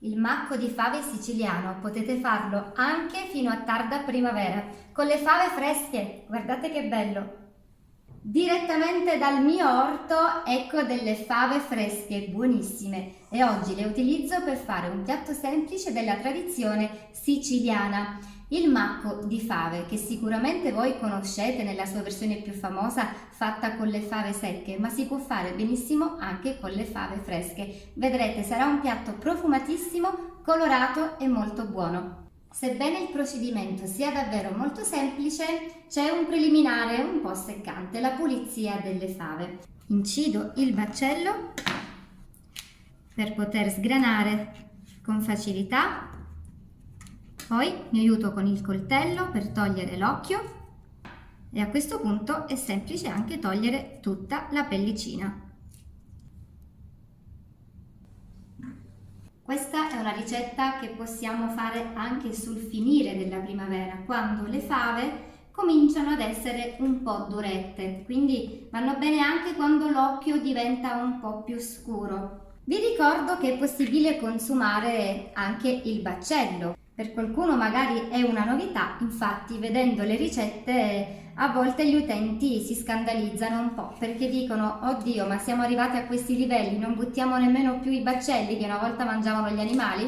Il macco di fave siciliano potete farlo anche fino a tarda primavera, con le fave fresche, guardate che bello! Direttamente dal mio orto ecco delle fave fresche, buonissime, e oggi le utilizzo per fare un piatto semplice della tradizione siciliana, il macco di fave, che sicuramente voi conoscete nella sua versione più famosa fatta con le fave secche, ma si può fare benissimo anche con le fave fresche. Vedrete, sarà un piatto profumatissimo, colorato e molto buono. Sebbene il procedimento sia davvero molto semplice, c'è un preliminare un po' seccante, la pulizia delle fave. Incido il baccello per poter sgranare con facilità. Poi mi aiuto con il coltello per togliere l'occhio e a questo punto è semplice anche togliere tutta la pellicina. Questa è una ricetta che possiamo fare anche sul finire della primavera, quando le fave cominciano ad essere un po' durette, quindi vanno bene anche quando l'occhio diventa un po' più scuro. Vi ricordo che è possibile consumare anche il baccello. Per qualcuno magari è una novità, infatti vedendo le ricette a volte gli utenti si scandalizzano un po' perché dicono oddio, ma siamo arrivati a questi livelli, non buttiamo nemmeno più i baccelli che una volta mangiavano gli animali?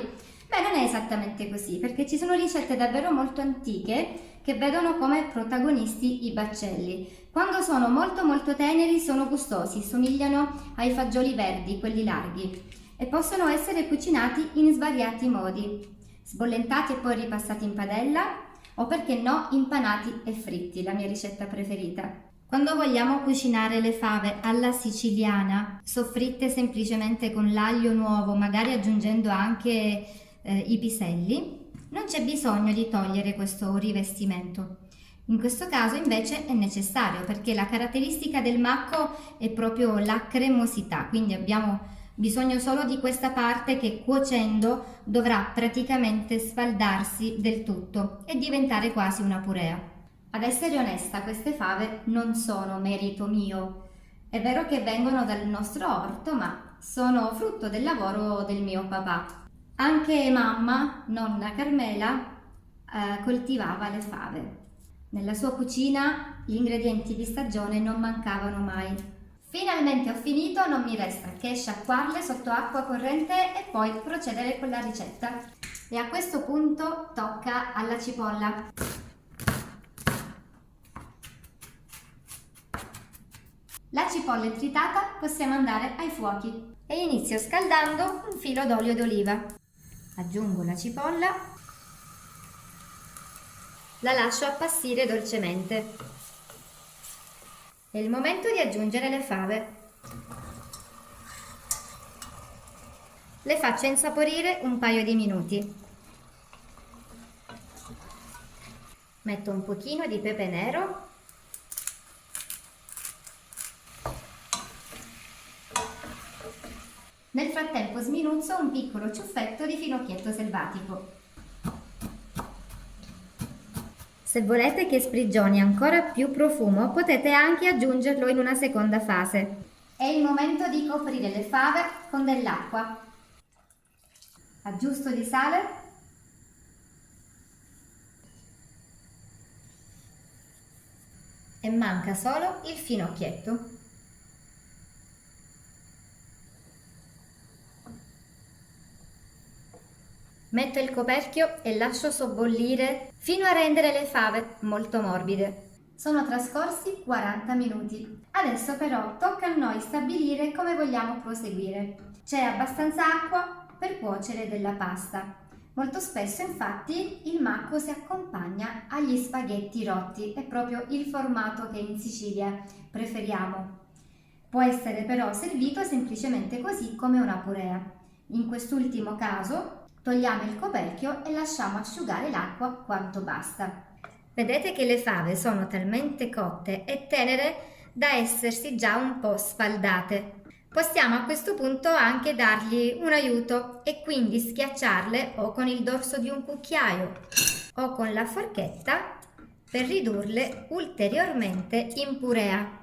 Beh, non è esattamente così, perché ci sono ricette davvero molto antiche che vedono come protagonisti i baccelli. Quando sono molto teneri sono gustosi, somigliano ai fagioli verdi, quelli larghi, e possono essere cucinati in svariati modi, sbollentati e poi ripassati in padella, o perché no impanati e fritti, la mia ricetta preferita. Quando vogliamo cucinare le fave alla siciliana, soffritte semplicemente con l'aglio nuovo, magari aggiungendo anche i piselli, non c'è bisogno di togliere questo rivestimento. In questo caso invece è necessario perché la caratteristica del macco è proprio la cremosità, quindi abbiamo bisogno solo di questa parte che cuocendo dovrà praticamente sfaldarsi del tutto e diventare quasi una purea. Ad essere onesta, queste fave non sono merito mio. È vero che vengono dal nostro orto, ma sono frutto del lavoro del mio papà. Anche mamma, nonna Carmela, coltivava le fave. Nella sua cucina gli ingredienti di stagione non mancavano mai. Finalmente ho finito, non mi resta che sciacquarle sotto acqua corrente e poi procedere con la ricetta. E a questo punto tocca alla cipolla. La cipolla è tritata, possiamo andare ai fuochi e inizio scaldando un filo d'olio d'oliva. Aggiungo la cipolla, la lascio appassire dolcemente. È il momento di aggiungere le fave. Le faccio insaporire un paio di minuti. Metto un pochino di pepe nero. Nel frattempo sminuzzo un piccolo ciuffetto di finocchietto selvatico. Se volete che sprigioni ancora più profumo, potete anche aggiungerlo in una seconda fase. È il momento di coprire le fave con dell'acqua. Aggiusto di sale. E manca solo il finocchietto. Metto il coperchio e lascio sobbollire fino a rendere le fave molto morbide. Sono trascorsi 40 minuti. Adesso però tocca a noi stabilire come vogliamo proseguire. C'è abbastanza acqua per cuocere della pasta. Molto spesso infatti il macco si accompagna agli spaghetti rotti, è proprio il formato che in Sicilia preferiamo. Può essere però servito semplicemente così come una purea. In quest'ultimo caso togliamo il coperchio e lasciamo asciugare l'acqua quanto basta. Vedete che le fave sono talmente cotte e tenere da essersi già un po' sfaldate. Possiamo a questo punto anche dargli un aiuto e quindi schiacciarle o con il dorso di un cucchiaio o con la forchetta per ridurle ulteriormente in purea.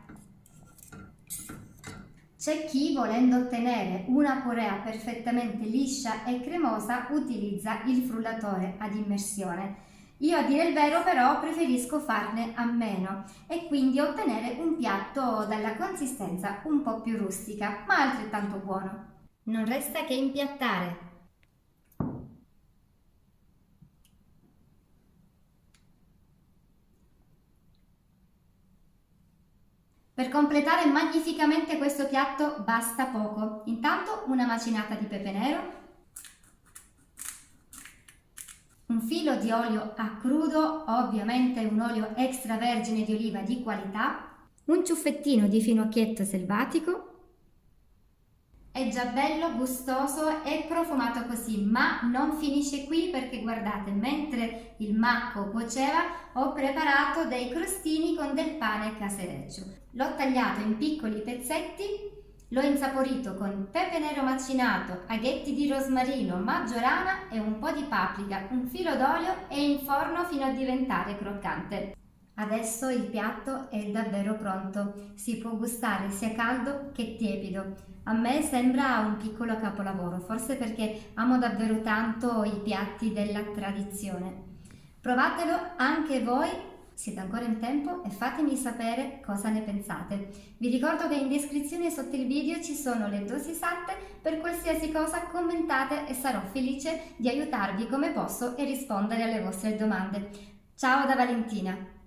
C'è chi, volendo ottenere una porea perfettamente liscia e cremosa, utilizza il frullatore ad immersione. Io, a dire il vero, però preferisco farne a meno e quindi ottenere un piatto dalla consistenza un po' più rustica, ma altrettanto buono. Non resta che impiattare. Per completare magnificamente questo piatto basta poco. Intanto una macinata di pepe nero, un filo di olio a crudo, ovviamente un olio extravergine di oliva di qualità, un ciuffettino di finocchietto selvatico. È già bello, gustoso e profumato così, ma non finisce qui perché guardate, mentre il macco cuoceva ho preparato dei crostini con del pane casereccio. L'ho tagliato in piccoli pezzetti, l'ho insaporito con pepe nero macinato, aghetti di rosmarino, maggiorana e un po' di paprika, un filo d'olio e in forno fino a diventare croccante. Adesso il piatto è davvero pronto, si può gustare sia caldo che tiepido. A me sembra un piccolo capolavoro, forse perché amo davvero tanto i piatti della tradizione. Provatelo anche voi, siete ancora in tempo, e fatemi sapere cosa ne pensate. Vi ricordo che in descrizione sotto il video ci sono le dosi esatte, per qualsiasi cosa commentate e sarò felice di aiutarvi come posso e rispondere alle vostre domande. Ciao da Valentina!